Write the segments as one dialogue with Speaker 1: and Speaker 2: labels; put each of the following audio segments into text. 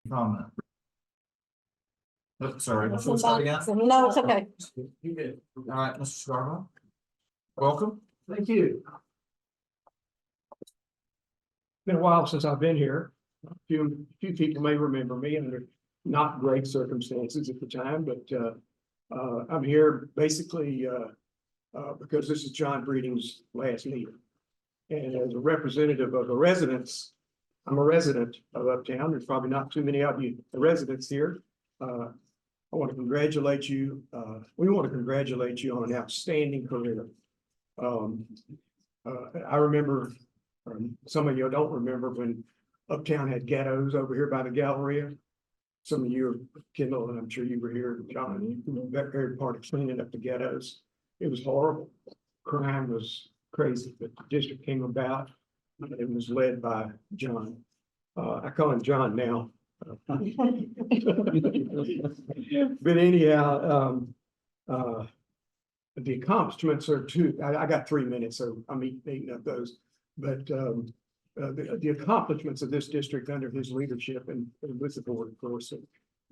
Speaker 1: comment. Oh, sorry, should we start again?
Speaker 2: No, it's okay.
Speaker 1: You did. All right, Mr. Scarborough. Welcome.
Speaker 3: Thank you. Been a while since I've been here. A few people may remember me under not great circumstances at the time, but I'm here basically because this is John Breeding's last meeting. And as a representative of the residents, I'm a resident of Uptown. There's probably not too many of you residents here. I want to congratulate you. We want to congratulate you on an outstanding career. I remember, some of you don't remember when Uptown had ghettos over here by the Galleria. Some of you, Kendall, and I'm sure you were here, John, you were very part of cleaning up the ghettos. It was horrible. Crime was crazy, but the district came about. It was led by John. I call him John now. But anyhow, the accomplishments are two. I got 3 minutes, so I'm eating up those. But the accomplishments of this district under his leadership and with the board, of course,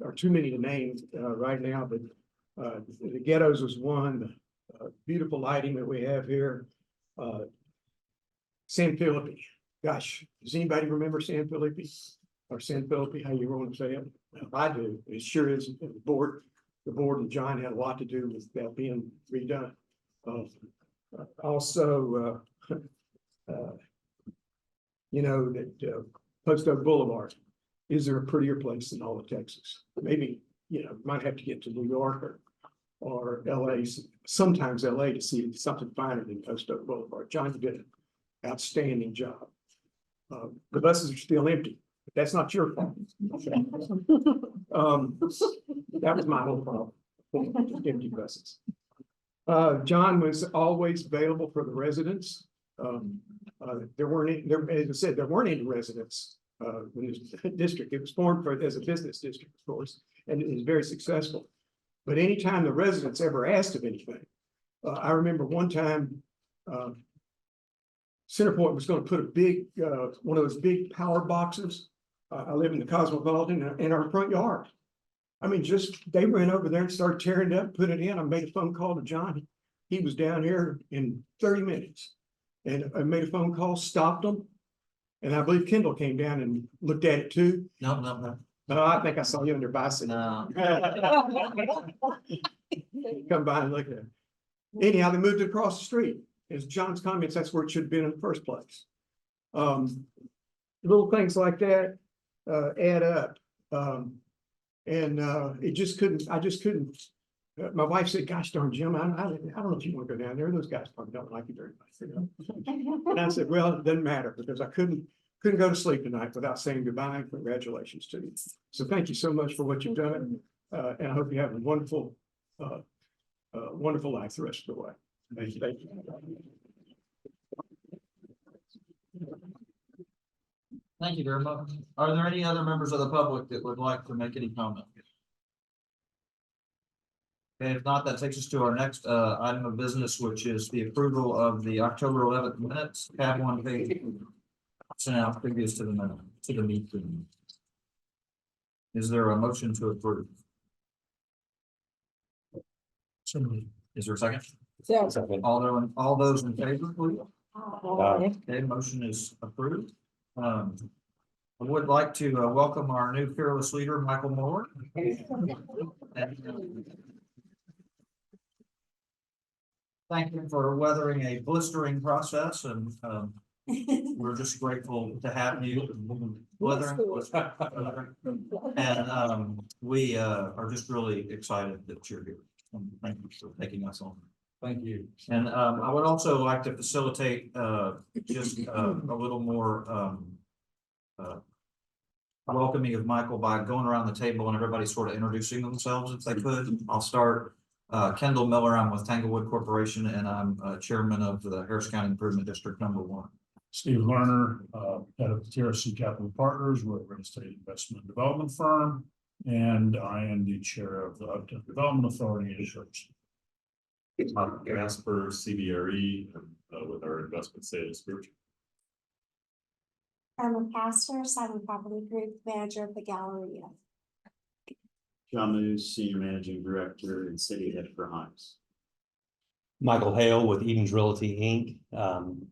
Speaker 3: are too many to name right now. But the ghettos was one. The beautiful lighting that we have here. San Felipe. Gosh, does anybody remember San Felipe? Or San Felipe, how you want to say it? I do. It sure is. The board and John had a lot to do with that being redone. Also, you know that Post Oak Boulevard, is there a prettier place than all of Texas? Maybe, you know, might have to get to New York or LA, sometimes LA to see something finer than Post Oak Boulevard. John did an outstanding job. The buses are still empty. But that's not your fault. That was my whole problem. Empty buses. John was always available for the residents. There weren't any, as I said, there weren't any residents in this district. It was formed as a business district, of course, and it was very successful. But anytime the residents ever asked of anything, I remember one time Centerpoint was going to put a big, one of those big power boxes. I live in the Cosmopolitan in our front yard. I mean, just they ran over there and started tearing it up, put it in. I made a phone call to John. He was down here in 30 minutes. And I made a phone call, stopped them. And I believe Kendall came down and looked at it too.
Speaker 1: No.
Speaker 3: No, I think I saw you on your bicycle.
Speaker 1: No.
Speaker 3: Come by and look at it. Anyhow, they moved it across the street. As John's comments, that's where it should have been in the first place. Little things like that add up. It just couldn't, I just couldn't. My wife said, gosh darn, Jim, I don't know if you want to go down there. Those guys probably don't like you very much. You know? And I said, well, it doesn't matter because I couldn't go to sleep tonight without saying goodbye and congratulations to you. So thank you so much for what you've done. And I hope you have a wonderful, wonderful life the rest of the way. Thank you. Thank you.
Speaker 1: Thank you very much. Are there any other members of the public that would like to make any comment? Okay, if not, that takes us to our next item of business, which is the approval of the October 11th minutes. Tab 1 page sent out previous to the meeting. Is there a motion to approve? Is there a second?
Speaker 2: Yeah.
Speaker 1: All those in favor, please.
Speaker 2: Okay.
Speaker 1: Okay, motion is approved. I would like to welcome our new fearless leader, Michael Moore. Thank you for weathering a blistering process, and we're just grateful to have you. And we are just really excited that you're here. And thank you for taking us on. Thank you. And I would also like to facilitate just a little more welcoming of Michael by going around the table and everybody sort of introducing themselves if they could. I'll start. Kendall Miller, I'm with Tanglewood Corporation, and I'm chairman of the Harris County Improvement District #1.
Speaker 4: Steve Lerner, head of TRC Capital Partners. We're a real estate investment development firm, and I am the chair of the Uptown Development Authority in Church.
Speaker 5: Jasper, CBRE, with our investment sales group.
Speaker 2: Irma Pastor, Simon Property Group, manager of the Galleria.
Speaker 5: John Moose, Senior Managing Director and City Head for Hines.
Speaker 6: Michael Hale with Eden's Realty, Inc.,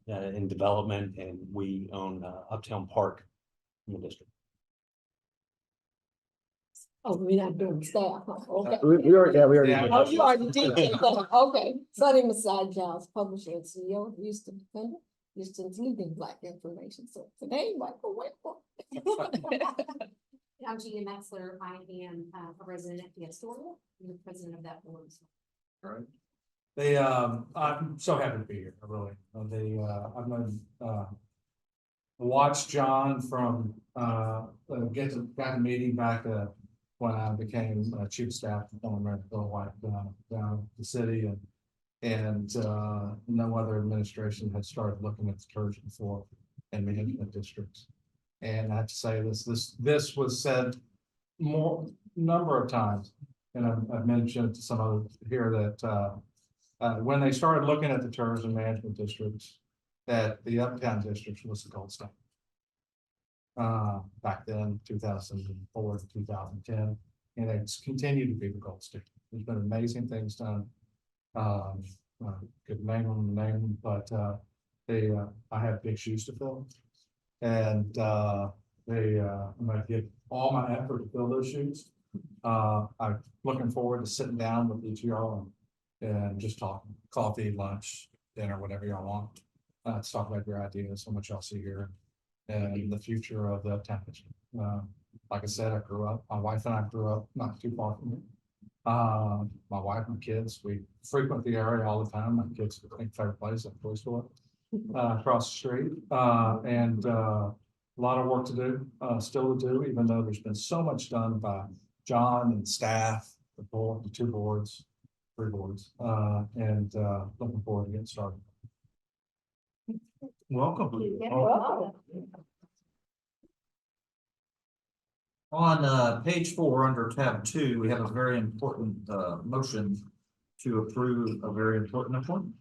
Speaker 6: in development, and we own Uptown Park in the district.
Speaker 7: Oh, we're not doing staff, huh? Okay.
Speaker 3: We already.
Speaker 1: Yeah.
Speaker 7: Oh, you already did that. Okay. Sunny Masai Giles, publisher and CEO of Houston Defender, Houston's leading Black information. So today, Michael, wait.
Speaker 2: I'm Gina Metzler. I am a resident at the Astoria. I'm the president of that board.
Speaker 8: Right. They, I'm so happy to be here, really. I've been, watched John from, got the meeting back, when I became chief of staff on Bill White, down the city and no other administration had started looking at the TERS before in management districts. And I have to say this was said number of times, and I've mentioned to some others here that when they started looking at the TERS and management districts, that the Uptown district was the gold standard. Back then, 2004 to 2010, and it's continued to be the gold standard. There's been amazing things done. Could name them, but I have big shoes to fill. And I'm gonna give all my effort to fill those shoes. I'm looking forward to sitting down with each of y'all and just talking, coffee, lunch, dinner, whatever y'all want. Let's talk about your ideas, so much y'all see here, and the future of the town. Like I said, my wife and I grew up not too far from here. My wife and kids, we frequent the area all the time. My kids, I think, favorite place at the toy store. Across the street, and a lot of work to do, still to do, even though there's been so much done by John and staff, the board, the three boards, and looking forward to getting started.
Speaker 1: Welcome.
Speaker 7: Well,
Speaker 1: On page 4, under tab 2, we have a very important motion to approve a very important appointment.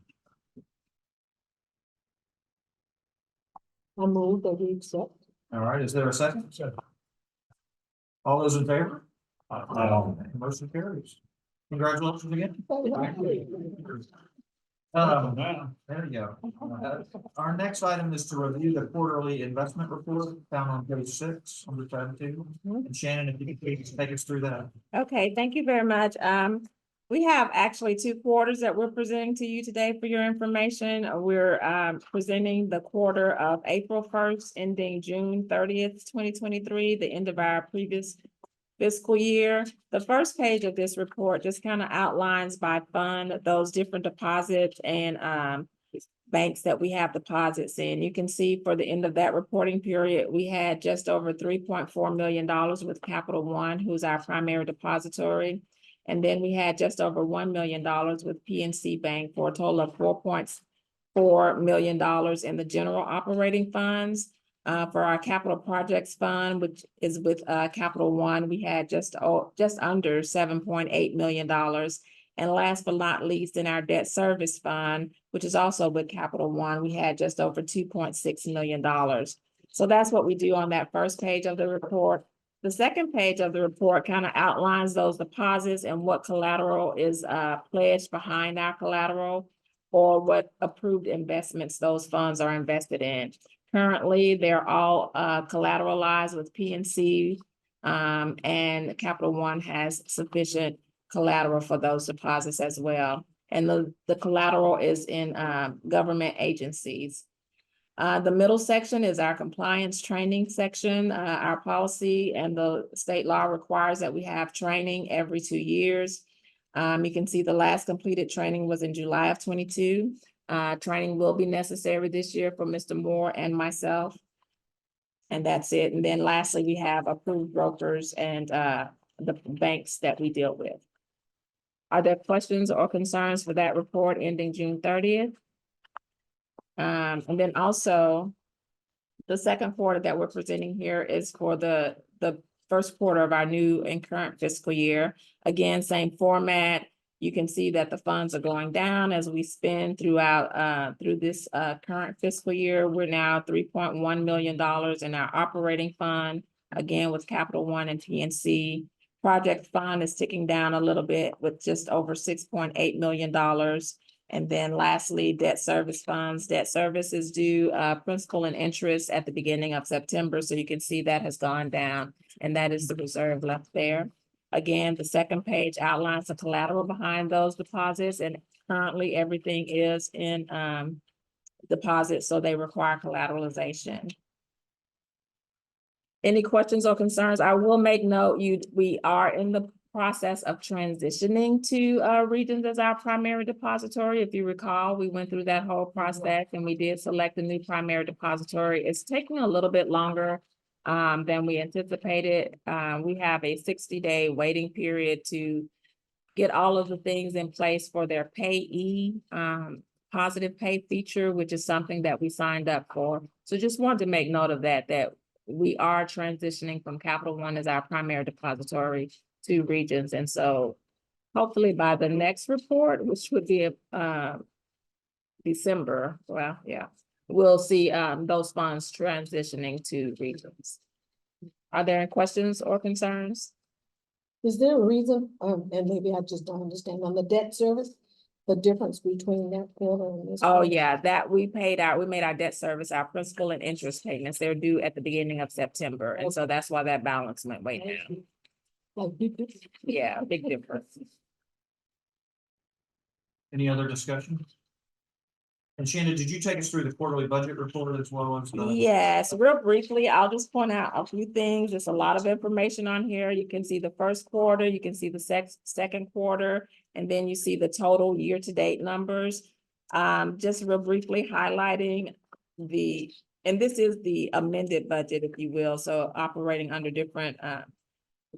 Speaker 7: I move that we accept.
Speaker 1: All right, is there a second? All those in favor? Motion carries. Congratulations again. There you go. Our next item is to review the quarterly investment report found on page 6 under tab 2. And Shannon, if you could please take us through that.
Speaker 9: Okay, thank you very much. We have actually 2 quarters that we're presenting to you today for your information. We're presenting the quarter of April 1st ending June 30th, 2023, the end of our previous fiscal year. The first page of this report just kind of outlines by fund those different deposits and banks that we have deposits in. You can see for the end of that reporting period, we had just over $3.4 million with Capital One, who's our primary depository. And then we had just over $1 million with PNC Bank for a total of $4.4 million in the general operating funds. For our capital projects fund, which is with Capital One, we had just under $7.8 million. And last but not least, in our debt service fund, which is also with Capital One, we had just over $2.6 million. So that's what we do on that first page of the report. The second page of the report kind of outlines those deposits and what collateral is pledged behind our collateral, or what approved investments those funds are invested in. Currently, they're all collateralized with PNC, and Capital One has sufficient collateral for those deposits as well. And the collateral is in government agencies. The middle section is our compliance training section. Our policy and the state law requires that we have training every 2 years. You can see the last completed training was in July of 22. Training will be necessary this year for Mr. Moore and myself. And that's it. And then lastly, we have approved brokers and the banks that we deal with. Are there questions or concerns for that report ending June 30th? And then also, the second quarter that we're presenting here is for the first quarter of our new and current fiscal year. Again, same format. You can see that the funds are going down as we spend throughout, through this, current fiscal year. We're now $3.1 million in our operating fund, again with Capital One and PNC. Project fund is ticking down a little bit with just over $6.8 million. And then lastly, debt service funds. Debt service is due principal and interest at the beginning of September. So you can see that has gone down, and that is the reserve left there. Again, the second page outlines the collateral behind those deposits, and currently everything is in deposits, so they require collateralization. Any questions or concerns? I will make note, we are in the process of transitioning to Regions as our primary depository. If you recall, we went through that whole process and we did select a new primary depository. It's taking a little bit longer than we anticipated. We have a 60-day waiting period to get all of the things in place for their payee positive pay feature, which is something that we signed up for. So just wanted to make note of that we are transitioning from Capital One as our primary depository to Regions. And so hopefully by the next report, which would be December, well, yeah, we'll see those funds transitioning to Regions. Are there any questions or concerns?
Speaker 7: Is there a reason, and maybe I just don't understand, on the debt service, the difference between that quarter and this?
Speaker 9: Oh,
Speaker 7: quarter?
Speaker 9: yeah, we made our debt service, our principal and interest payments. They're due at the beginning of September. And so that's why that balance went way down.
Speaker 7: Like, big difference.
Speaker 9: Yeah, big difference.
Speaker 1: Any other discussion? And Shannon, did you take us through the quarterly budget report as well as?
Speaker 9: Yes, real briefly, I'll just point out a few things. There's a lot of information on here. You can see the first quarter, you can see the second quarter, and then you see the total year-to-date numbers. Just real briefly highlighting and this is the amended budget, if you will, so operating under different,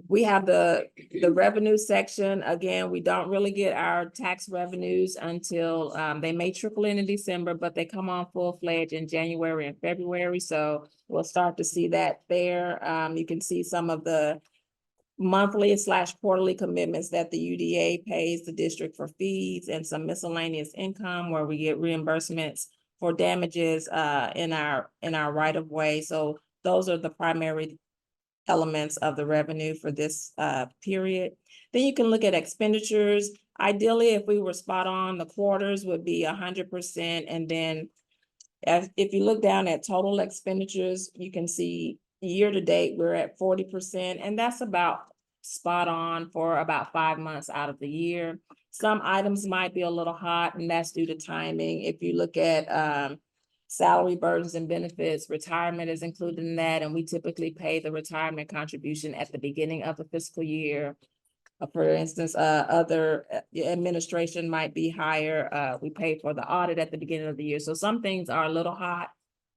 Speaker 9: we have the revenue section. Again, we don't really get our tax revenues until they may trickle in December, but they come on full-fledged in January and February. So we'll start to see that there. You can see some of the monthly/quarterly commitments that the UDA pays the district for fees, and some miscellaneous income where we get reimbursements for damages in our right-of-way. So those are the primary elements of the revenue for this period. Then you can look at expenditures. Ideally, if we were spot on, the quarters would be 100%. And then if you look down at total expenditures, you can see year to date, we're at 40%, and that's about spot on for about 5 months out of the year. Some items might be a little hot, and that's due to timing. If you look at salary burdens and benefits, retirement is included in that, and we typically pay the retirement contribution at the beginning of the fiscal year. For instance, other administration might be higher. We pay for the audit at the beginning of the year. So some things are a little hot,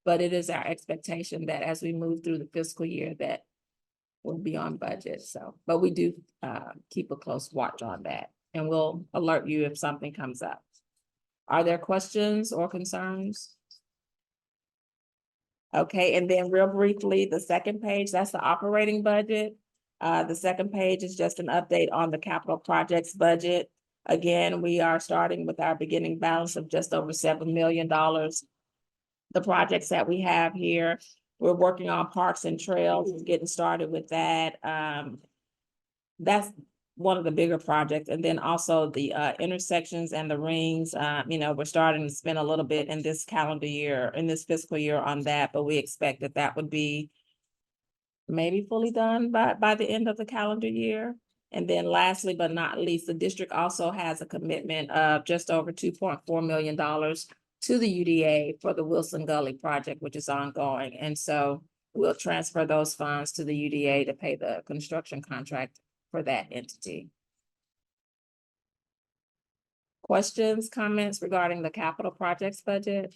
Speaker 9: but it is our expectation that as we move through the fiscal year that we'll be on budget. So, but we do keep a close watch on that, and we'll alert you if something comes up. Are there questions or concerns? Okay, and then real briefly, the second page, that's the operating budget. The second page is just an update on the capital projects budget. Again, we are starting with our beginning balance of just over $7 million. The projects that we have here, we're working on parks and trails, getting started with that. That's one of the bigger projects. And then also the intersections and the rings, we're starting to spend a little bit in this calendar year, in this fiscal year on that, but we expect that would be maybe fully done by the end of the calendar year. And then lastly, but not least, the district also has a commitment of just over $2.4 million to the UDA for the Wilson Gully project, which is ongoing. And so we'll transfer those funds to the UDA to pay the construction contract for that entity. Questions, comments regarding the capital projects budget?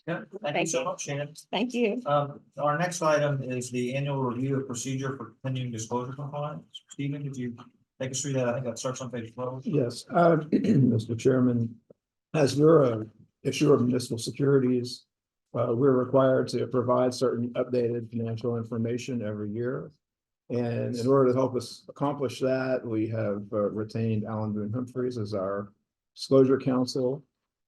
Speaker 1: Yeah, thank you so much, Shannon.
Speaker 9: Thank you.
Speaker 1: Our next item is the annual review of procedure for continuing disclosure compliance. Stephen, could you take us through that? I think that starts on page 12.
Speaker 3: Yes, Mr. Chairman, as we're a issuer of municipal securities, we're required to provide certain updated financial information every year. And in order to help us accomplish that, we have retained Alan Boone Humphreys as our disclosure counsel.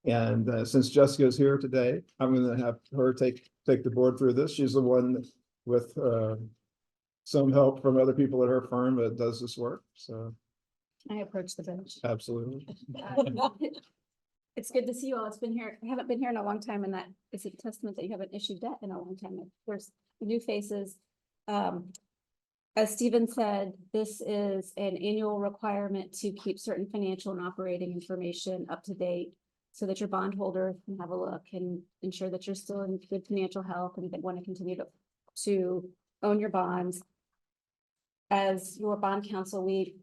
Speaker 3: And since Jessica is here today, I'm going to have her take the board through this. She's the one with some help from other people at her firm that does this work. So
Speaker 10: I approach the bench.
Speaker 3: absolutely.
Speaker 10: It's good to see you all. It's been here, I haven't been here in a long time, and that is a testament that you haven't issued debt in a long time. There's new faces. As Stephen said, this is an annual requirement to keep certain financial and operating information up to date so that your bondholder can have a look and ensure that you're still in good financial health and that want to continue to own your bonds. As your bond counsel, we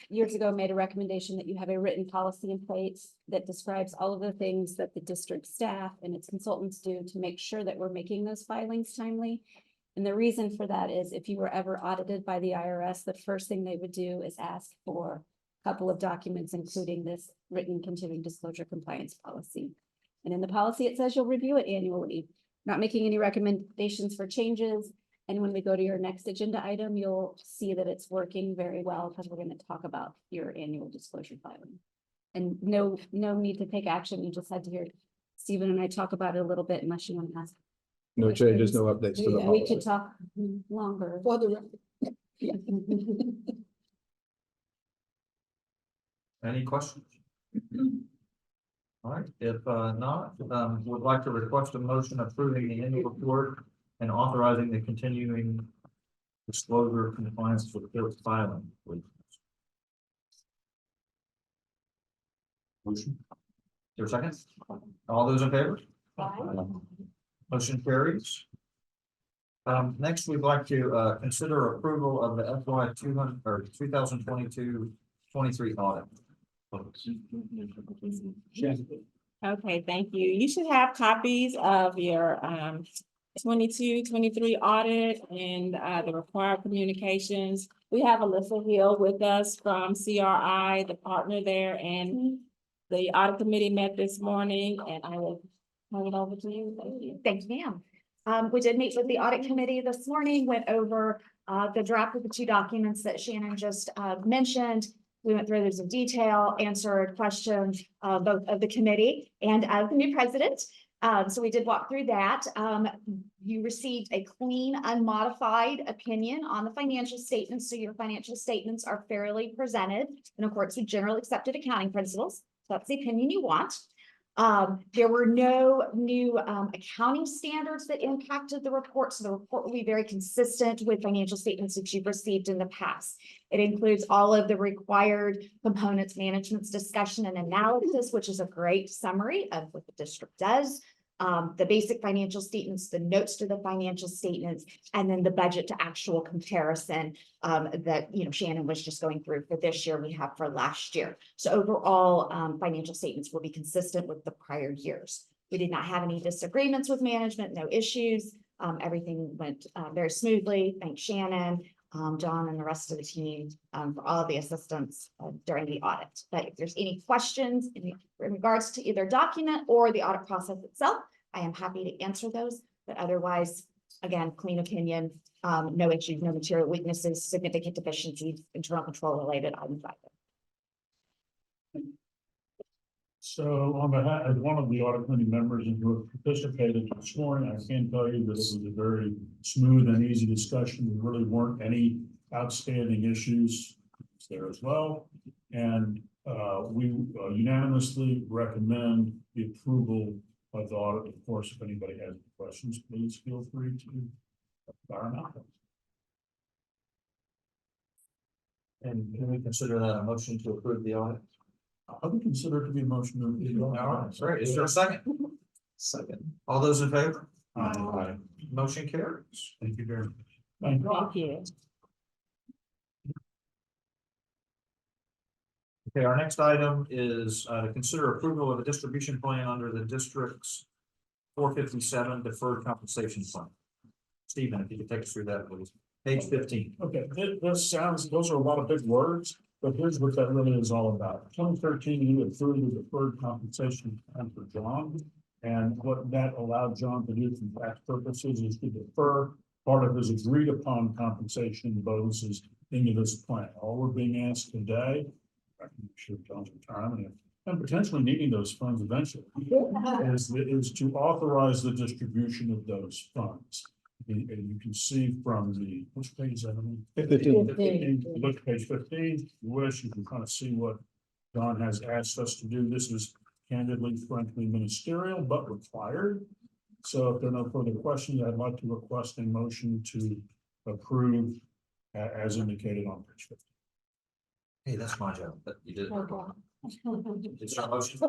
Speaker 10: years ago made a recommendation that you have a written policy in place that describes all of the things that the district staff and its consultants do to make sure that we're making those filings timely. And the reason for that is if you were ever audited by the IRS, the first thing they would do is ask for a couple of documents, including this written continuing disclosure compliance policy. And in the policy, it says you'll review it annually, not making any recommendations for changes. And when we go to your next agenda item, you'll see that it's working very well because we're going to talk about your annual disclosure filing. And no need to take action. You just had to hear Stephen and I talk about it a little bit unless you want to ask.
Speaker 3: No changes, no updates to the
Speaker 10: Yeah, we
Speaker 3: policy.
Speaker 10: could talk longer.
Speaker 7: For the record.
Speaker 10: Yeah.
Speaker 1: Any questions? All right, if not, would like to request a motion approving the annual report and authorizing the continuing disclosure compliance with the filing. Please. Motion. Your second? All those in favor? Motion carries. Next, we'd like to consider approval of the FY 200 or 2022-23 audit.
Speaker 9: Okay, thank you. You should have copies of your 22-23 audit and the required communications. We have Alyssa Hill with us from CRI, the partner there, and the audit committee met this morning, and I will turn it over to you. Thank you.
Speaker 11: Thank you, ma'am. We did meet with the audit committee this morning, went over the draft of the two documents that Shannon just mentioned. We went through those in detail, answered questions both of the committee and of the new president. So we did walk through that. You received a clean, unmodified opinion on the financial statements. So your financial statements are fairly presented in accordance with general accepted accounting principles. So that's the opinion you want. There were no new accounting standards that impacted the report. So the report will be very consistent with financial statements that you've received in the past. It includes all of the required components, management's discussion and analysis, which is a great summary of what the district does. The basic financial statements, the notes to the financial statements, and then the budget to actual comparison that Shannon was just going through for this year, we have for last year. So overall, financial statements will be consistent with the prior years. We did not have any disagreements with management, no issues. Everything went very smoothly. Thanks, Shannon, John, and the rest of the team for all of the assistance during the audit. But if there's any questions in regards to either document or the audit process itself, I am happy to answer those. But otherwise, again, clean opinion, no issues, no material weaknesses, significant deficiencies, internal control related items either.
Speaker 4: So on behalf of one of the audit committee members who have participated this morning, I can tell you that it was a very smooth and easy discussion. There really weren't any outstanding issues there as well. And we unanimously recommend the approval of the audit. Of course, if anybody has any questions, please feel free to fire them out.
Speaker 1: And can we consider that a motion to approve the audit?
Speaker 4: I would consider it to be a motion to.
Speaker 1: All right, great. Is there a second? Second. All those in favor?
Speaker 4: Aye.
Speaker 1: Motion carries.
Speaker 4: Thank you very much. Thank you.
Speaker 9: Thank you.
Speaker 1: Okay, our next item is to consider approval of a distribution plan under the district's 457 deferred compensation plan. Stephen, if you could take us through that, please. Page 15.
Speaker 4: Okay, this sounds, those are a lot of big words, but here's what that really is all about. 2013, you approved the deferred compensation plan for John. And what that allowed John to do for tax purposes is to defer part of his agreed upon compensation bonuses into this plan. All we're being asked today, I can make sure John's retirement and potentially needing those funds eventually, is to authorize the distribution of those funds. And you can see from the, which page is that on?
Speaker 3: 15.
Speaker 4: 15. Look at page 15, if you wish, you can kind of see what John has asked us to do. This is candidly, frankly, ministerial, but required. So if there are no further questions, I'd like to request a motion to approve as indicated on page 15.
Speaker 1: Hey, that's my job, but you did.
Speaker 7: Okay.
Speaker 1: Is there a motion?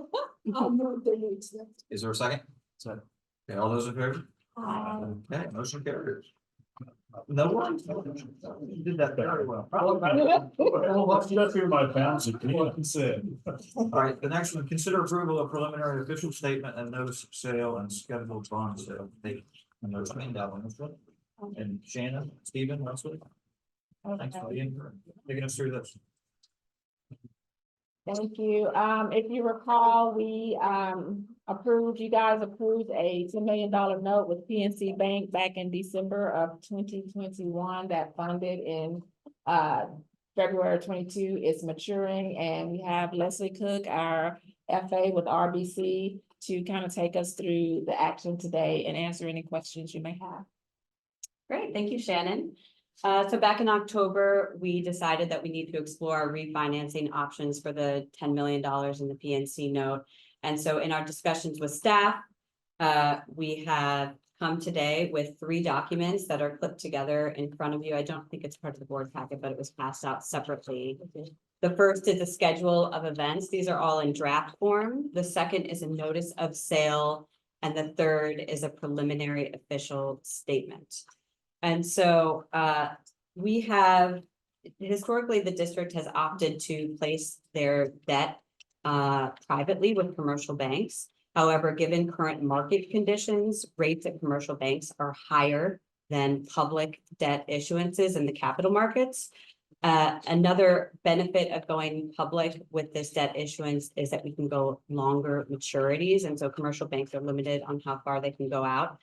Speaker 7: I'll move that we accept.
Speaker 1: Is there a second? Okay, all those in favor?
Speaker 7: Um,
Speaker 1: Okay, motion carries. No one? You did that very well.
Speaker 4: Well, let's get through my bounds of consent.
Speaker 1: All right, the next one, consider approval of preliminary official statement and notice of sale and scheduled bond sale. They, and there's that one, this one. And Shannon, Stephen, Leslie. Thanks for taking us through this.
Speaker 9: Thank you. If you recall, we, you guys approved a $10 million note with PNC Bank back in December of 2021 that funded in, February 22 is maturing, and we have Leslie Cook, our FA with RBC, to kind of take us through the action today and answer any questions you may have.
Speaker 12: Great, thank you, Shannon. So back in October, we decided that we need to explore our refinancing options for the $10 million in the PNC note. And so in our discussions with staff, we have come today with 3 documents that are clipped together in front of you. I don't think it's part of the board packet, but it was passed out separately. The first is a schedule of events. These are all in draft form. The second is a notice of sale, and the third is a preliminary official statement. And so we have, historically, the district has opted to place their debt privately with commercial banks. However, given current market conditions, rates at commercial banks are higher than public debt issuances in the capital markets. Another benefit of going public with this debt issuance is that we can go longer maturities. And so commercial banks are limited on how far they can go out.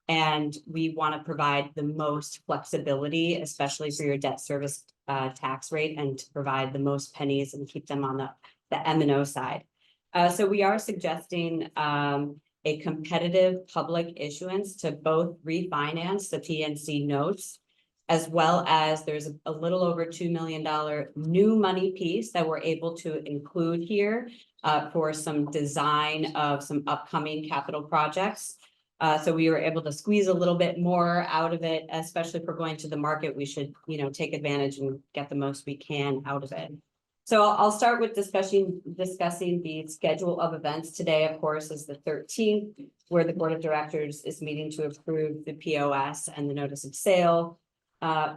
Speaker 12: And we want to provide the most flexibility, especially for your debt service tax rate, and to provide the most pennies and keep them on the M&O side. So we are suggesting a competitive public issuance to both refinance the PNC notes, as well as there's a little over $2 million new money piece that we're able to include here for some design of some upcoming capital projects. So we were able to squeeze a little bit more out of it, especially for going to the market. We should, take advantage and get the most we can out of it. So I'll start with discussing the schedule of events. Today, of course, is the 13th, where the board of directors is meeting to approve the POS and the notice of sale.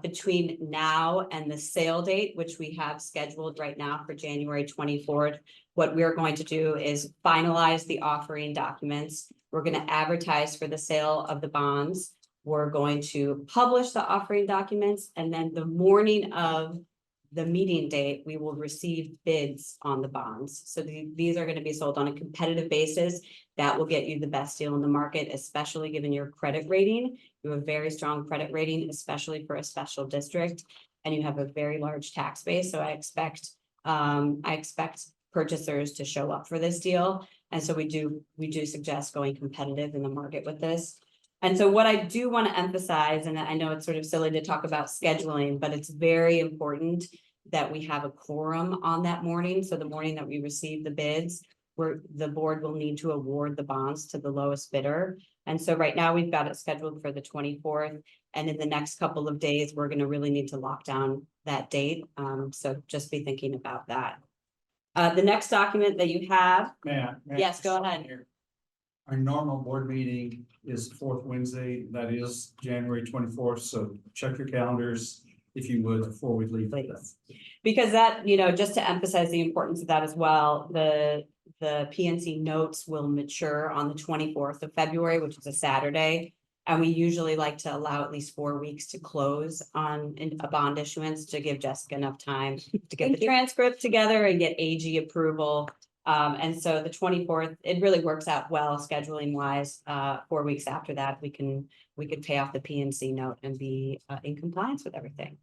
Speaker 12: Between now and the sale date, which we have scheduled right now for January 24th, what we're going to do is finalize the offering documents. We're going to advertise for the sale of the bonds. We're going to publish the offering documents, and then the morning of the meeting date, we will receive bids on the bonds. So these are going to be sold on a competitive basis. That will get you the best deal in the market, especially given your credit rating. You have a very strong credit rating, especially for a special district, and you have a very large tax base. So I expect purchasers to show up for this deal. And so we do suggest going competitive in the market with this. And so what I do want to emphasize, and I know it's sort of silly to talk about scheduling, but it's very important that we have a quorum on that morning. So the morning that we receive the bids, where the board will need to award the bonds to the lowest bidder. And so right now we've got it scheduled for the 24th. And in the next couple of days, we're going to really need to lock down that date. So just be thinking about that. The next document that you have. Yes, go ahead.
Speaker 8: Our normal board meeting is the 4th Wednesday, that is January 24th, so check your calendars if you would before we leave.
Speaker 12: Please. Because that, just to emphasize the importance of that as well, the PNC notes will mature on the 24th of February, which is a Saturday. And we usually like to allow at least 4 weeks to close on a bond issuance to give Jessica enough time to get the transcript together and get AG approval And so the 24th, it really works out well scheduling wise. 4 weeks after that, we could pay off the PNC note and be in compliance with everything.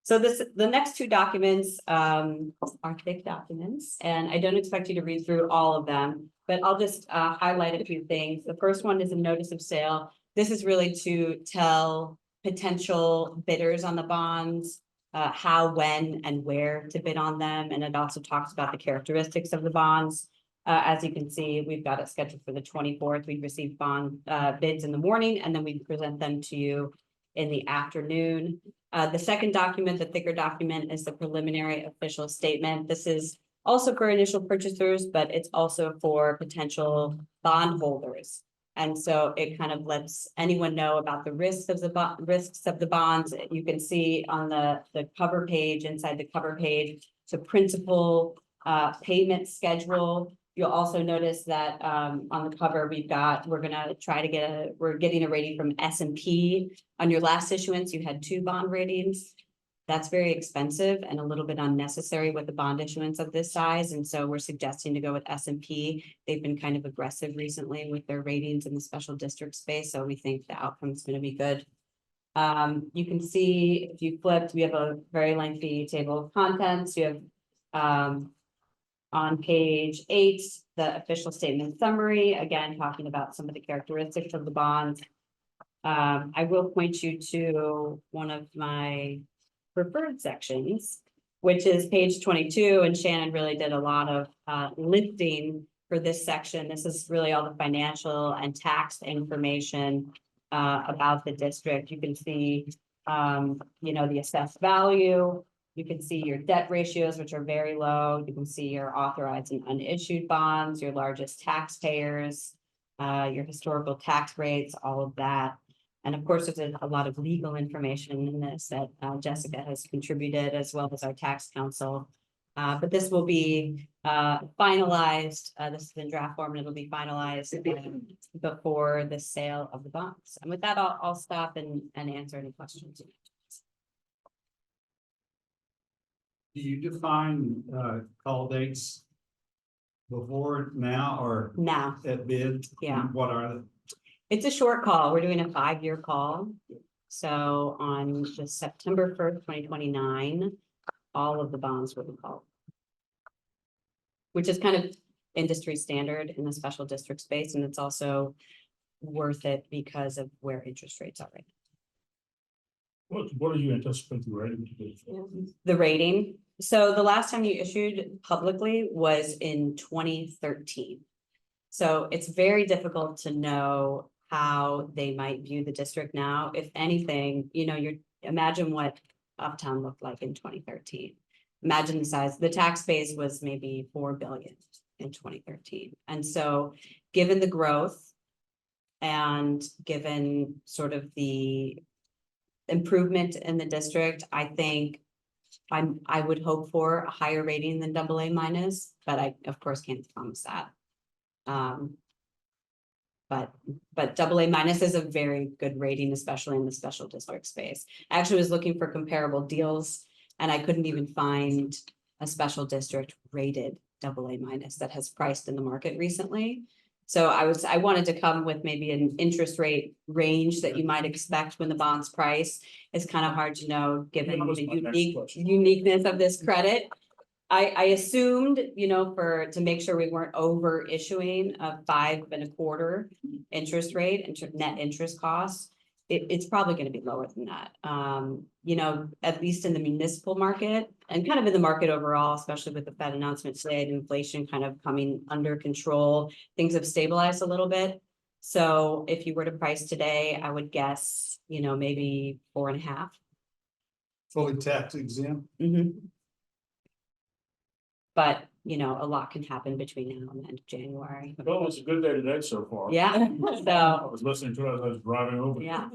Speaker 12: So the next two documents are thick documents, and I don't expect you to read through all of them, but I'll just highlight a few things. The first one is a notice of sale. This is really to tell potential bidders on the bonds how, when, and where to bid on them, and it also talks about the characteristics of the bonds. As you can see, we've got it scheduled for the 24th. We receive bond bids in the morning, and then we present them to you in the afternoon. The second document, the thicker document, is the preliminary official statement. This is also for initial purchasers, but it's also for potential bondholders. And so it kind of lets anyone know about the risks of the bonds. You can see on the cover page, inside the cover page, the principal payment schedule. You'll also notice that on the cover, we're getting a rating from S&P. On your last issuance, you had 2 bond ratings. That's very expensive and a little bit unnecessary with the bond issuance of this size. And so we're suggesting to go with S&P. They've been kind of aggressive recently with their ratings in the special district space. So we think the outcome is going to be good. You can see if you flipped, we have a very lengthy table of contents. You have on page 8, the official statement summary, again, talking about some of the characteristics of the bonds. I will point you to one of my preferred sections, which is page 22, and Shannon really did a lot of lifting for this section. This is really all the financial and tax information about the district. You can see, the assessed value. You can see your debt ratios, which are very low. You can see your authorized and unissued bonds, your largest taxpayers, your historical tax rates, all of that. And of course, there's a lot of legal information in this that Jessica has contributed, as well as our tax counsel. But this will be finalized. This is in draft form, and it'll be finalized before the sale of the bonds. And with that, I'll stop and answer any questions.
Speaker 5: Do you define call dates before now or
Speaker 12: Now,
Speaker 5: at bid?
Speaker 12: Yeah.
Speaker 5: What are they?
Speaker 12: it's a short call. We're doing a 5-year call. So on just September 1st, 2029, all of the bonds will be called. Which is kind of industry standard in the special district space, and it's also worth it because of where interest rates are right now.
Speaker 4: What do you anticipate the rating to be?
Speaker 12: The rating, so the last time you issued publicly was in 2013. So it's very difficult to know how they might view the district now. If anything, imagine what Uptown looked like in 2013. Imagine the size, the tax base was maybe 4 billion in 2013. And so given the growth and given sort of the improvement in the district, I think I would hope for a higher rating than AA-, but I of course can't promise that. But AA- is a very good rating, especially in the special district space. I actually was looking for comparable deals, and I couldn't even find a special district rated AA- that has priced in the market recently. So I wanted to come with maybe an interest rate range that you might expect when the bonds price. It's kind of hard to know, given the uniqueness of this credit. I assumed, to make sure we weren't over issuing a 5.25% interest rate and net interest costs. It's probably going to be lower than that. At least in the municipal market and kind of in the market overall, especially with the Fed announcement today, and inflation kind of coming under control, things have stabilized a little bit. So if you were to price today, I would guess, maybe 4.5%.
Speaker 5: Fully tax exempt?
Speaker 12: But, a lot can happen between now and the end of January.
Speaker 4: Well, it's a good day today so far.
Speaker 12: Yeah,
Speaker 4: I
Speaker 12: so,
Speaker 4: was listening to it as I was driving over.
Speaker 12: yeah.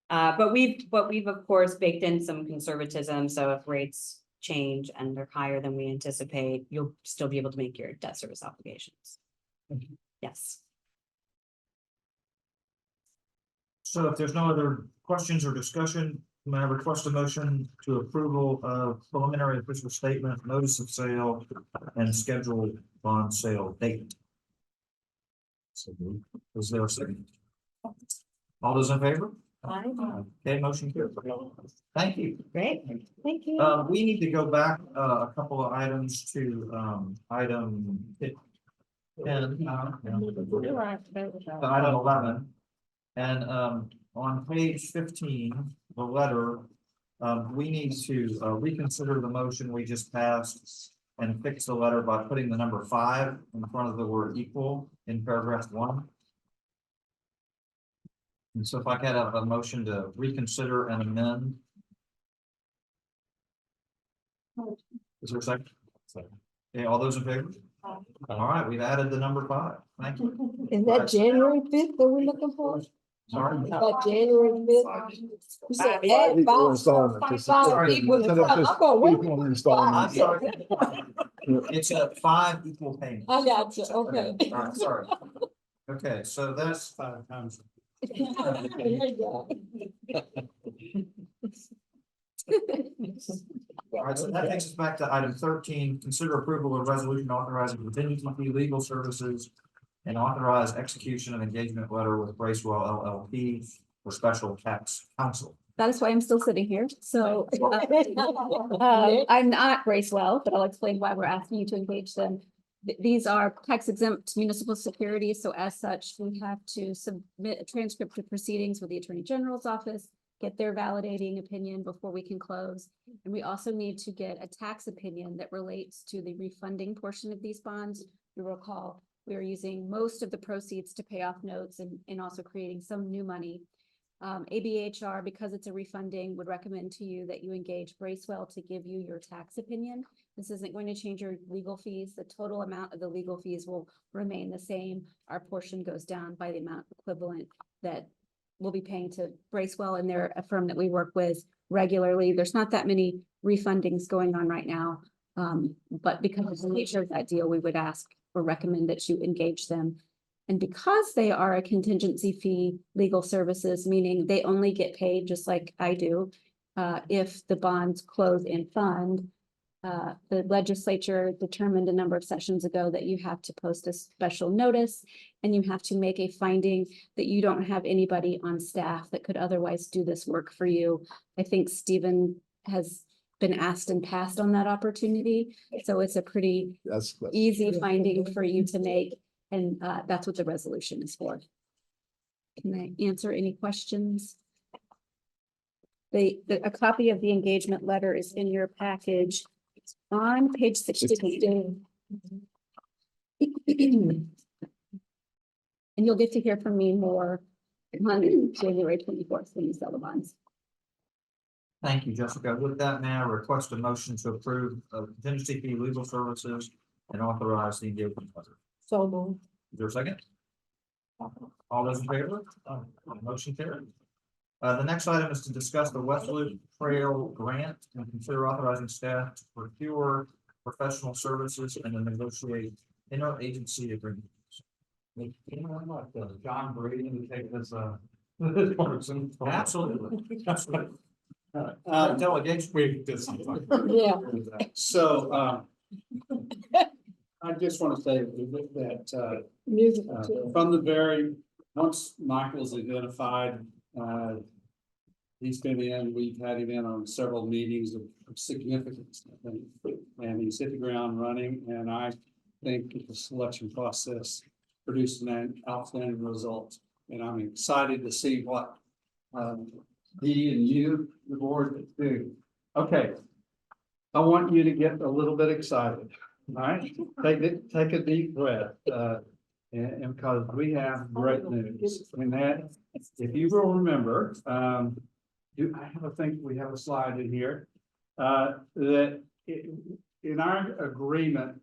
Speaker 12: But we've of course baked in some conservatism, so if rates change and they're higher than we anticipate, you'll still be able to make your debt service obligations. Yes.
Speaker 1: So if there's no other questions or discussion, May I request a motion to approval of preliminary official statement, notice of sale, and scheduled bond sale date? Is there a second? All those in favor? Okay, motion carries. Thank you.
Speaker 11: Great, thank you.
Speaker 1: We need to go back, a couple of items to, item 10.
Speaker 9: You're right.
Speaker 1: To item 11. And, on page 15, the letter, we need to, reconsider the motion we just passed and fix the letter by putting the number 5 in front of the word equal in paragraph 1. And so if I could have a motion to reconsider and amend. Is there a second? Okay, all those in favor? All right, we've added the number 5. Thank you.
Speaker 7: Is that January 5th that we're looking for?
Speaker 1: Sorry.
Speaker 7: Is that January 5th? You said add
Speaker 3: Equal
Speaker 7: five.
Speaker 3: installment.
Speaker 7: Five equal installment. I'm gonna wait.
Speaker 3: Equal
Speaker 1: I'm
Speaker 3: installment.
Speaker 1: sorry. It's a 5 equal payments.
Speaker 7: I got you, okay.
Speaker 1: All right, sorry. Okay, so that's
Speaker 4: 5 times.
Speaker 7: There you go.
Speaker 1: all right. So that takes us back to item 13. Consider approval of resolution authorizing contingency fee legal services and authorize execution of engagement letter with Bracewell LLP for special tax counsel.
Speaker 10: That is why I'm still sitting here. So I'm not Bracewell, but I'll explain why we're asking you to engage them. These are tax exempt municipal securities. So as such, we have to submit a transcript of proceedings with the Attorney General's office, get their validating opinion before we can close. And we also need to get a tax opinion that relates to the refunding portion of these bonds. You recall, we are using most of the proceeds to pay off notes and also creating some new money. ABHR, because it's a refunding, would recommend to you that you engage Bracewell to give you your tax opinion. This isn't going to change your legal fees. The total amount of the legal fees will remain the same. Our portion goes down by the amount equivalent that we'll be paying to Bracewell, and they're a firm that we work with regularly. There's not that many refundings going on right now. But because of the nature of that deal, we would ask or recommend that you engage them. And because they are a contingency fee legal services, meaning they only get paid just like I do, if the bonds close and fund, the legislature determined a number of sessions ago that you have to post a special notice and you have to make a finding that you don't have anybody on staff that could otherwise do this work for you. I think Stephen has been asked and passed on that opportunity. So it's a pretty easy finding for you to make. And that's what the resolution is for. Can I answer any questions? A copy of the engagement letter is in your package on page 16. And you'll get to hear from me more on January 24th when you sell the bonds.
Speaker 1: Thank you, Jessica. With that, may I request a motion to approve of contingency fee legal services and authorize the engagement letter?
Speaker 7: So moved.
Speaker 1: Is there a second? All those in favor? Motion carried. The next item is to discuss the West Loop Trail Grant and consider authorizing staff to procure professional services and to negotiate interagency agreements.
Speaker 8: Anyone like John Brady to take this this person?
Speaker 1: Absolutely. Absolutely. Delegation.
Speaker 8: We did something.
Speaker 7: Yeah.
Speaker 13: So, I just want to say that,
Speaker 7: Music too.
Speaker 13: from the once Michael's identified, he's been in, we've had him in on several meetings of significance, I think. And he's hit the ground running, and I think the selection process produced an outstanding result. And I'm excited to see what, he and you, the board, do. Okay. I want you to get a little bit excited, all right? Take a deep breath, and because we have great news. And that, if you will remember, I think we have a slide in here, that in our agreement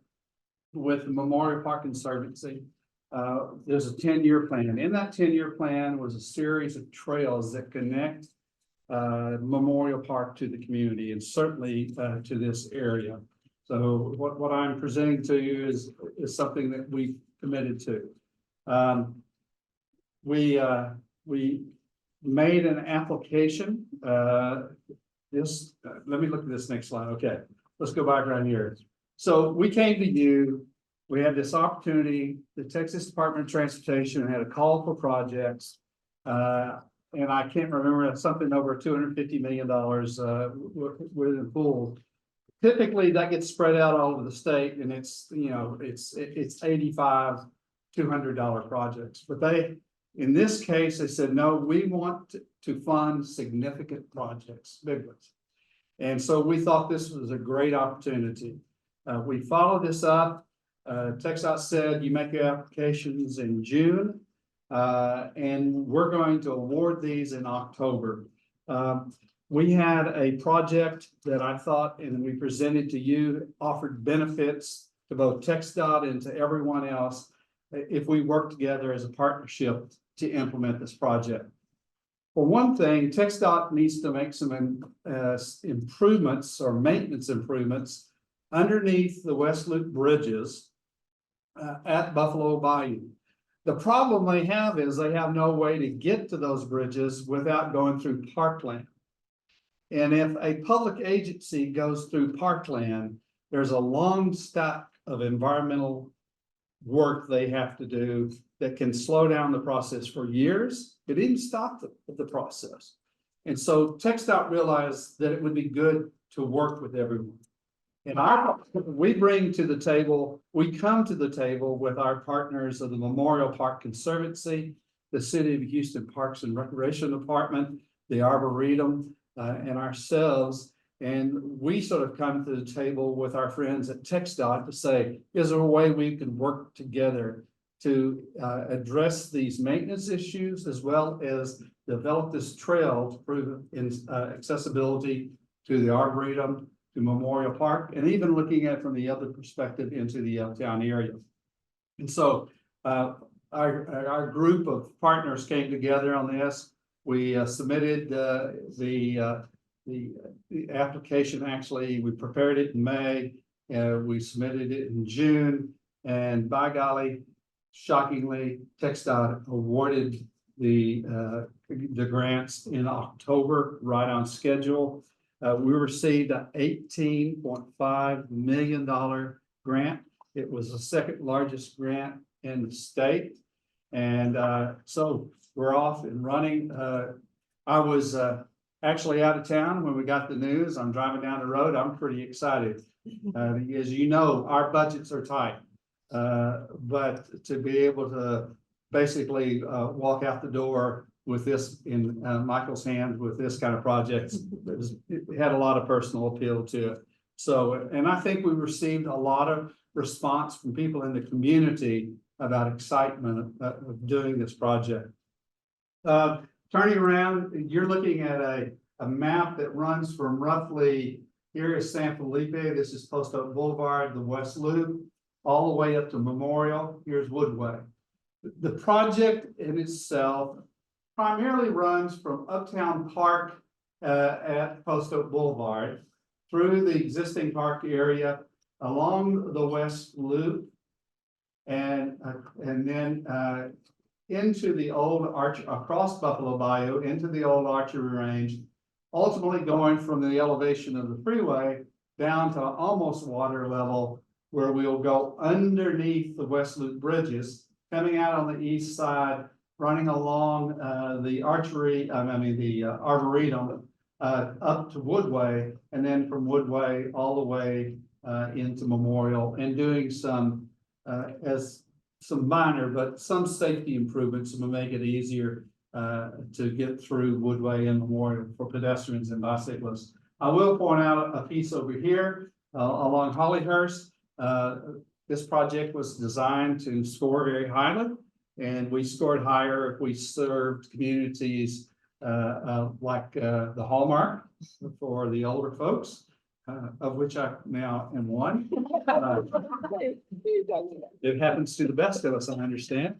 Speaker 13: with the Memorial Park Conservancy, there's a 10-year plan. In that 10-year plan was a series of trails that connect Memorial Park to the community and certainly to this area. So what I'm presenting to you is something that we committed to. We made an application, let me look at this next slide, okay, let's go back right here. So we came to you, we had this opportunity, the Texas Department of Transportation had a call for projects. And I can't remember, something over $250 million, with the pool. Typically, that gets spread out all over the state and it's, you know, it's $85, $200 projects, but in this case, they said, no, we want to fund significant projects, big ones. And so we thought this was a great opportunity. We followed this up. TxDOT said you make your applications in June. And we're going to award these in October. We had a project that I thought, and we presented to you, offered benefits to both TxDOT and to everyone else if we work together as a partnership to implement this project. For one thing, TxDOT needs to make some improvements or maintenance improvements underneath the West Loop bridges at Buffalo Bayou. The problem they have is they have no way to get to those bridges without going through parkland. And if a public agency goes through parkland, there's a long stack of environmental work they have to do that can slow down the process for years. It didn't stop the process. And so TxDOT realized that it would be good to work with everyone. And we come to the table with our partners of the Memorial Park Conservancy, the City of Houston Parks and Recreation Department, the Arboretum, and ourselves. And we sort of come to the table with our friends at TxDOT to say, is there a way we can work together to address these maintenance issues as well as develop this trail to prove accessibility to the Arboretum, to Memorial Park, and even looking at it from the other perspective into the uptown area. And so our group of partners came together on this. We submitted the application. Actually, we prepared it in May, we submitted it in June, and by golly, shockingly, TxDOT awarded the grants in October, right on schedule. We received an $18.5 million grant. It was the second largest grant in the state. And so we're off and running. I was actually out of town when we got the news. I'm driving down the road. I'm pretty excited. As you know, our budgets are tight. But to be able to basically walk out the door with this in Michael's hands with this kind of project, it had a lot of personal appeal to it. So, and I think we received a lot of response from people in the community about excitement of doing this project. Turning around, you're looking at a map that runs from roughly, here is San Felipe, this is Post Oak Boulevard, the West Loop, all the way up to Memorial, here's Woodway. The project in itself primarily runs from Uptown Park at Post Oak Boulevard through the existing park area along the West Loop and then into the old across Buffalo Bayou into the old archery range, ultimately going from the elevation of the freeway down to almost water level, where we'll go underneath the West Loop bridges, coming out on the east side, running along the Arboretum up to Woodway, and then from Woodway all the way into Memorial, and doing some minor, but some safety improvements to make it easier to get through Woodway and Memorial for pedestrians and bicyclists. I will point out a piece over here along Hollyhurst. This project was designed to score very highly, and we scored higher if we served communities like the Hallmark for the older folks, of which I now am one. It happens to the best of us, I understand.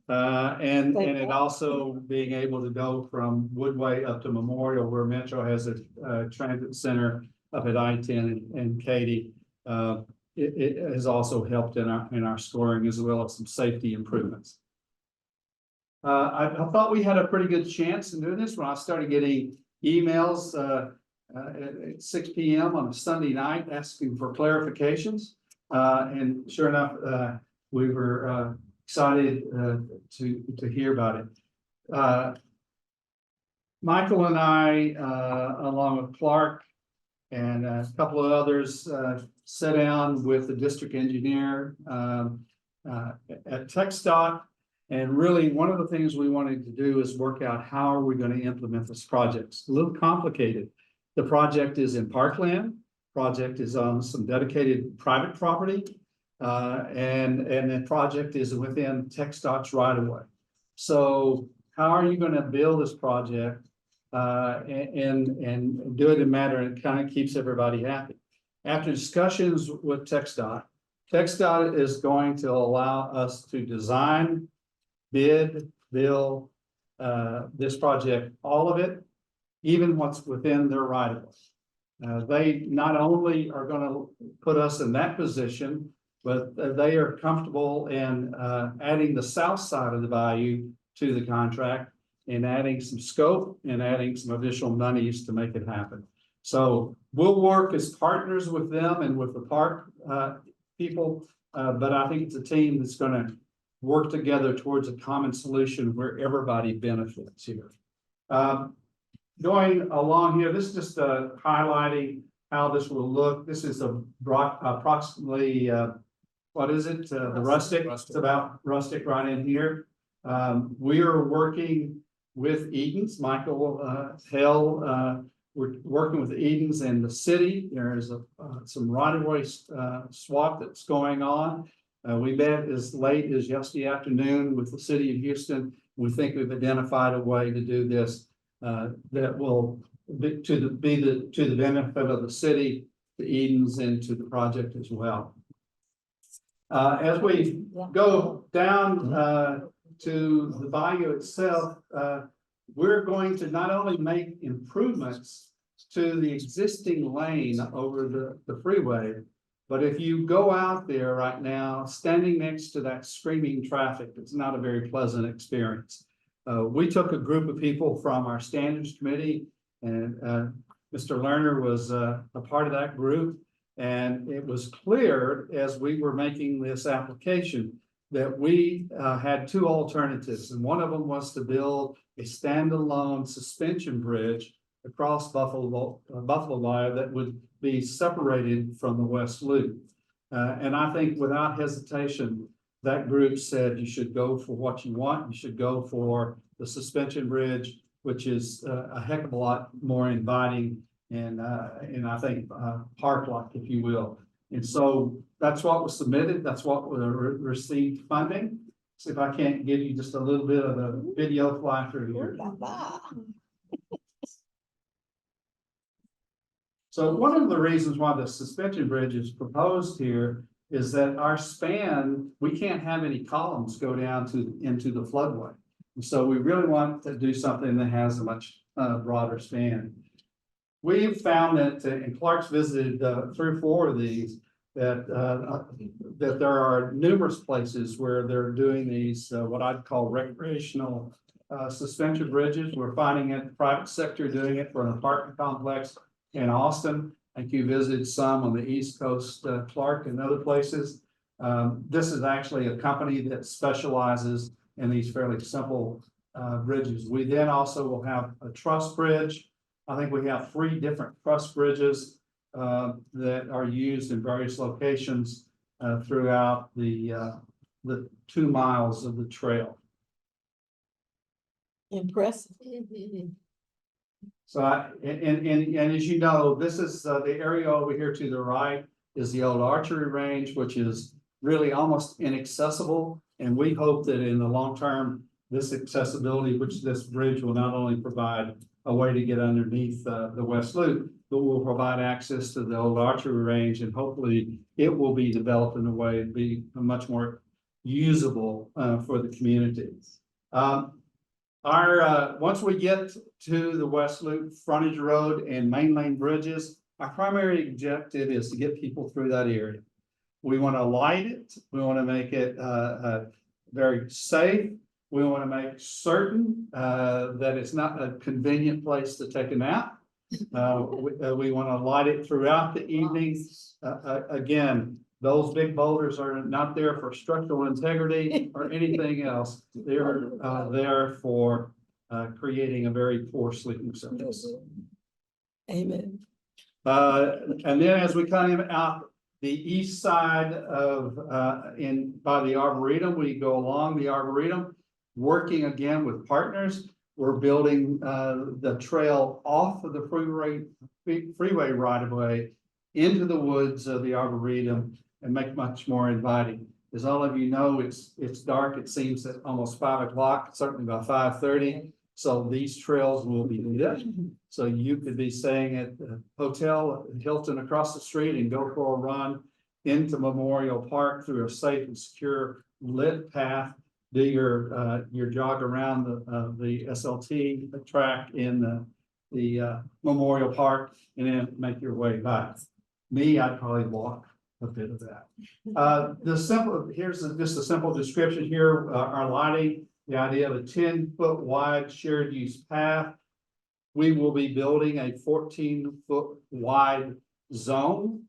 Speaker 13: And it also being able to go from Woodway up to Memorial, where Metro has a transit center up at I-10 and Katy. It has also helped in our scoring, as well as some safety improvements. I thought we had a pretty good chance in doing this when I started getting emails, at 6 p.m. on a Sunday night asking for clarifications. And sure enough, we were, excited, to hear about it. Michael and I, along with Clark and a couple of others, sat down with the district engineer, at TxDOT. And really, one of the things we wanted to do is work out how are we going to implement this project. It's a little complicated. The project is in parkland. Project is on some dedicated private property. And the project is within TxDOT's right of way. So how are you going to build this project and do it in a manner that kind of keeps everybody happy? After discussions with TxDOT, TxDOT is going to allow us to design, bid, bill this project, all of it, even what's within their right of way. They not only are going to put us in that position, but they are comfortable in adding the south side of the bayou to the contract and adding some scope and adding some additional monies to make it happen. So we'll work as partners with them and with the park people, but I think it's a team that's going to work together towards a common solution where everybody benefits here. Going along here, this is just highlighting how this will look. This is approximately, what is it? The rustic. It's about rustic right in here. We are working with Edens, Michael Hale. We're working with Edens and the city. There is some right-of-way swap that's going on. We met as late as yesterday afternoon with the city of Houston. We think we've identified a way to do this that will be to the benefit of the city, the Edens, and to the project as well. As we go down to the bayou itself, we're going to not only make improvements to the existing lane over the freeway, but if you go out there right now, standing next to that screaming traffic, it's not a very pleasant experience. We took a group of people from our standards committee, and Mr. Lerner was a part of that group. And it was clear as we were making this application that we had two alternatives. And one of them was to build a standalone suspension bridge across Buffalo Bayou that would be separated from the West Loop. And I think without hesitation, that group said you should go for what you want. You should go for the suspension bridge, which is a heck of a lot more inviting and I think park-like, if you will. And so that's what was submitted. That's what received funding. See if I can't give you just a little bit of a video fly through here. So one of the reasons why the suspension bridge is proposed here is that our span, we can't have any columns go down into the floodway. So we really want to do something that has a much broader span. We've found that, and Clark's visited 3 or 4 of these, that there are numerous places where they're doing these, what I'd call recreational suspension bridges. We're finding it, the private sector doing it for an apartment complex in Austin. I think you visited some on the East Coast, Clark, and other places. This is actually a company that specializes in these fairly simple bridges. We then also will have a truss bridge. I think we have 3 different truss bridges that are used in various locations throughout the 2 miles of the trail.
Speaker 7: Impressive.
Speaker 13: So, and as you know, this is the area over here to the right is the old archery range, which is really almost inaccessible. And we hope that in the long term, this accessibility, which this bridge will not only provide a way to get underneath the West Loop, but will provide access to the old archery range, and hopefully it will be developed in a way to be much more usable for the community. Once we get to the West Loop, frontage road and main lane bridges, our primary objective is to get people through that area. We want to light it. We want to make it very safe. We want to make certain that it's not a convenient place to take a nap. We want to light it throughout the evening. Again, those big boulders are not there for structural integrity or anything else. They're there for creating a very poor sleeping surface.
Speaker 7: Amen.
Speaker 13: And then as we come out the east side of, by the Arboretum, we go along the Arboretum, working again with partners. We're building, the trail off of the freeway right of way into the woods of the Arboretum and make much more inviting. As all of you know, it's dark. It seems at almost 5 o'clock, certainly by 5:30. So these trails will be lit. So you could be staying at the Hotel Hilton across the street and go for a run into Memorial Park through a safe and secure lit path. Do your jog around the SLT track in the Memorial Park and then make your way back. Me, I'd probably walk a bit of that. Here's just a simple description here, our lighting. The idea of a 10-foot wide shared use path. We will be building a 14-foot wide zone,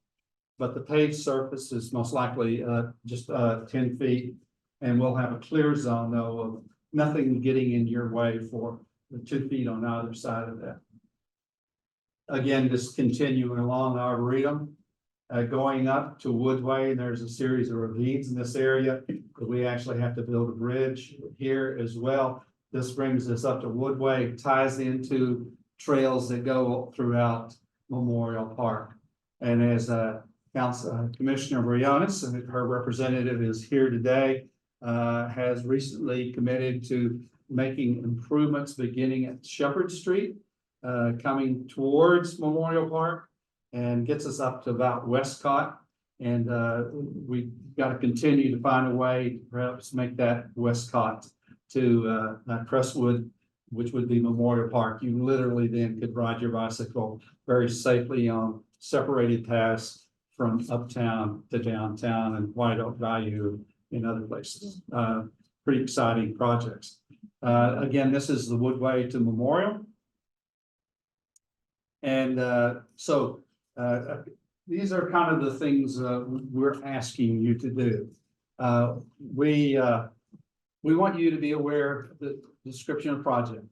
Speaker 13: but the paved surface is most likely just 10 feet. And we'll have a clear zone though of nothing getting in your way for the 2 feet on either side of that. Again, just continuing along the Arboretum. Going up to Woodway, there's a series of ravines in this area, but we actually have to build a bridge here as well. This brings us up to Woodway, ties into trails that go throughout Memorial Park. And as Commissioner Briones, and her representative is here today, has recently committed to making improvements beginning at Shepherd Street, coming towards Memorial Park, and gets us up to about Westcott. And we got to continue to find a way to perhaps make that Westcott to Crestwood, which would be Memorial Park. You literally then could ride your bicycle very safely on separated paths from uptown to downtown and White Oak Bayou in other places. Pretty exciting projects. Again, this is the Woodway to Memorial. And these are kind of the things we're asking you to do. We want you to be aware of the description of project.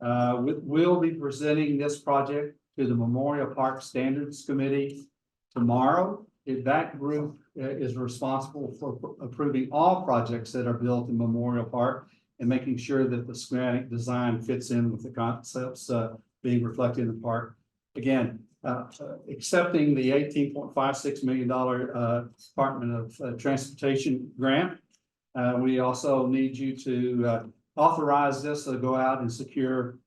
Speaker 13: We'll be presenting this project to the Memorial Park Standards Committee tomorrow. If that group is responsible for approving all projects that are built in Memorial Park and making sure that the schematic design fits in with the concepts being reflected in the park. Again, accepting the $18.56 million Department of Transportation grant. We also need you to authorize this to go out and secure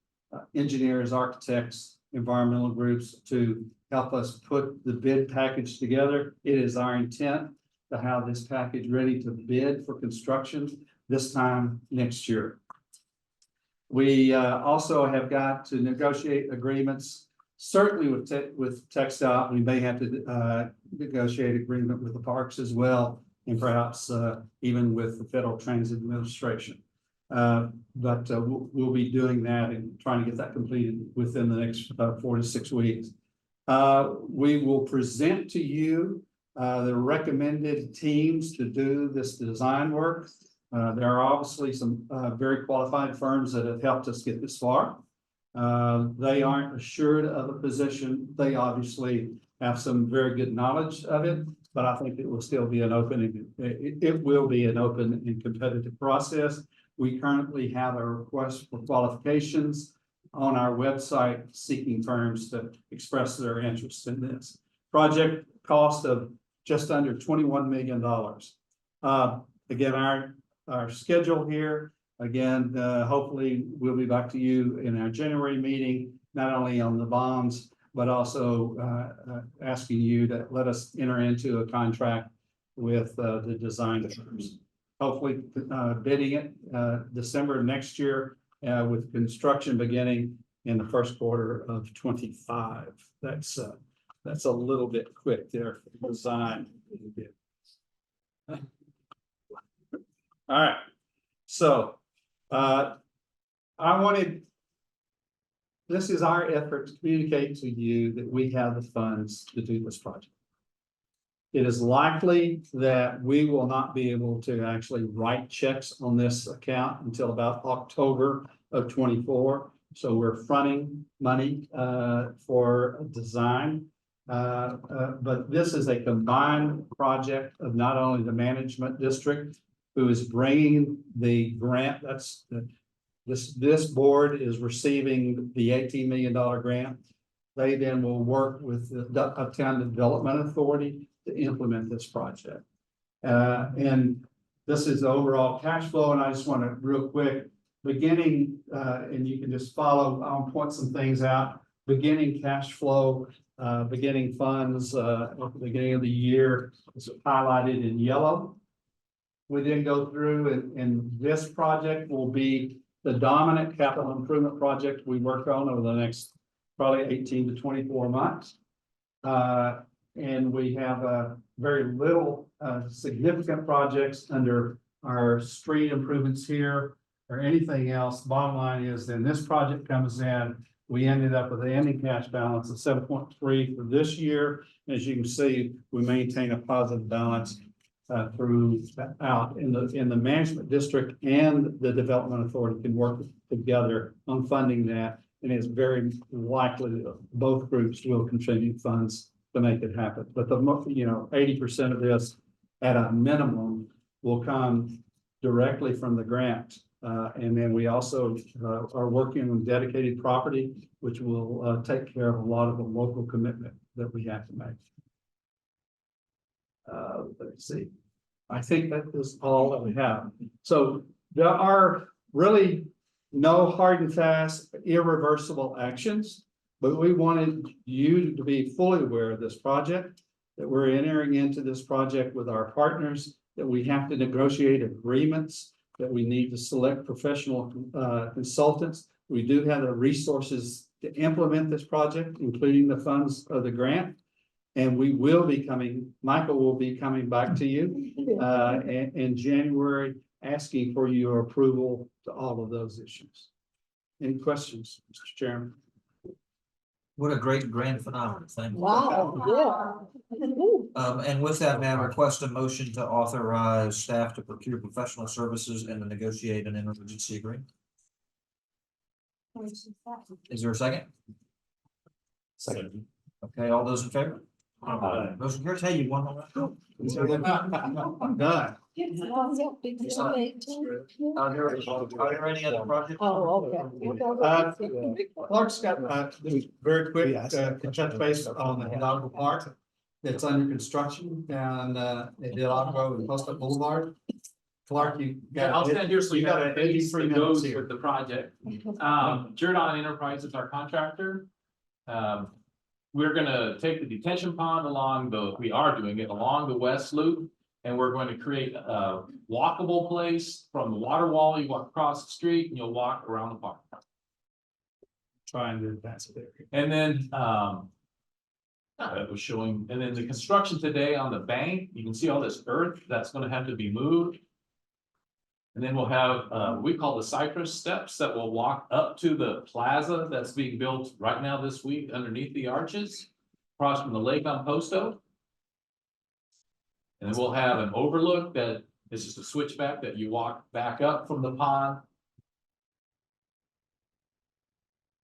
Speaker 13: engineers, architects, environmental groups to help us put the bid package together. It is our intent to have this package ready to bid for construction this time next year. We also have got to negotiate agreements. Certainly with TxDOT, we may have to negotiate agreement with the parks as well, and perhaps even with the Federal Transit Administration. But we'll be doing that and trying to get that completed within the next 4 to 6 weeks. We will present to you the recommended teams to do this design work. There are obviously some very qualified firms that have helped us get this far. They aren't assured of a position. They obviously have some very good knowledge of it, but I think it will still be an open, it will be an open and competitive process. We currently have a request for qualifications on our website seeking firms to express their interest in this. Project cost of just under $21 million. Again, our schedule here. Again, hopefully we'll be back to you in our January meeting, not only on the bonds, but also asking you to let us enter into a contract with the design firms. Hopefully bidding it December next year with construction beginning in the first quarter of 25. That's a little bit quick there for the design. All right, so
Speaker 8: I wanted. This is our effort to communicate to you that we have the funds to do this project. It is likely that we will not be able to actually write checks on this account until about October of 24. So we're fronting money for design. But this is a combined project of not only the management district who is bringing the grant, this board is receiving the $18 million grant. They then will work with the Uptown Development Authority to implement this project. And this is the overall cash flow, and I just want to real quick, beginning, and you can just follow, I'll point some things out. Beginning cash flow, beginning funds, at the beginning of the year is highlighted in yellow. We then go through and this project will be the dominant capital improvement project we work on over the next probably 18 to 24 months. And we have very little significant projects under our street improvements here or anything else. Bottom line is, then this project comes in, we ended up with an ending cash balance of 7.3 for this year. As you can see, we maintain a positive balance throughout in the management district, and the development authority can work together on funding that. And it's very likely that both groups will contribute funds to make it happen. But 80% of this at a minimum will come directly from the grant. And then we also are working on dedicated property, which will take care of a lot of the local commitment that we have to make. Let's see. I think that is all that we have. So there are really no hard and fast irreversible actions, but we wanted you to be fully aware of this project, that we're entering into this project with our partners, that we have to negotiate agreements, that we need to select professional consultants. We do have the resources to implement this project, including the funds of the grant. And we will be coming, Michael will be coming back to you in January, asking for your approval to all of those issues. Any questions, Mr. Chairman?
Speaker 1: What a great grand finale. Thank you.
Speaker 7: Wow, yeah.
Speaker 1: And with that, may I request a motion to authorize staff to procure professional services and to negotiate an interagency agreement? Is there a second?
Speaker 6: Second.
Speaker 1: Okay, all those in favor? Motion carries. Hey, you won the last one.
Speaker 8: I'm done.
Speaker 1: Are there any other projects?
Speaker 7: Oh, okay.
Speaker 8: Clark's got, very quick, touch base on the Hidalgo Park that's under construction down, at Hidalgo and Post Boulevard. Clark, you got.
Speaker 14: I'll stand here so you
Speaker 8: got
Speaker 14: have
Speaker 8: an
Speaker 14: a face
Speaker 8: 83
Speaker 14: that goes
Speaker 8: minutes here.
Speaker 14: with the project. Jordan Enterprise is our contractor. We're gonna take the detention pond we are doing it along the west loop. And we're going to create a walkable place from the water wall. You walk across the street and you'll walk around the park.
Speaker 8: Trying to advance it there.
Speaker 14: And then, it was showing, and then the construction today on the bank, you can see all this earth that's gonna have to be moved. And then we'll have, we call the cypress steps that will walk up to the plaza that's being built right now this week underneath the arches, across from the lake on Posto. And then we'll have an overlook that is just a switchback that you walk back up from the pond.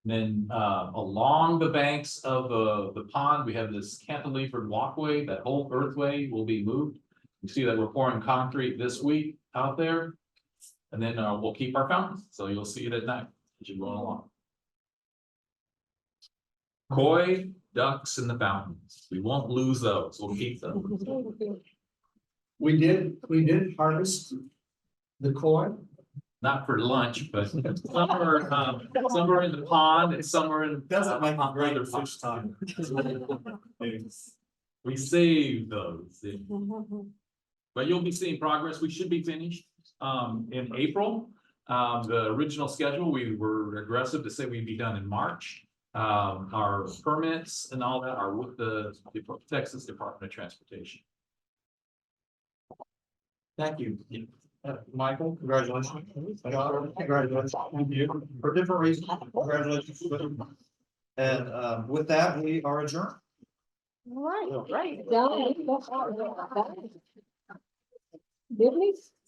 Speaker 14: And then along the banks of the pond, we have this cantilevered walkway. That whole earthway will be moved. You see that we're pouring concrete this week out there. And then we'll keep our fountains, so you'll see it at night as you're going along. Koi ducks in the fountains. We won't lose those. We'll keep them.
Speaker 8: We did harvest the koi.
Speaker 14: Not for lunch, but some are in the pond and some are in.
Speaker 8: Doesn't make a great
Speaker 14: other
Speaker 8: fish time.
Speaker 14: We saved those. But you'll be seeing progress. We should be finished in April. The original schedule, we were aggressive to say we'd be done in March. Our permits and all that are with the Texas Department of Transportation.
Speaker 1: Thank you. Michael, congratulations. John, congratulations. Thank you. For different reasons, congratulations. And with that, we are adjourned.
Speaker 7: All right, right. Done. Did we?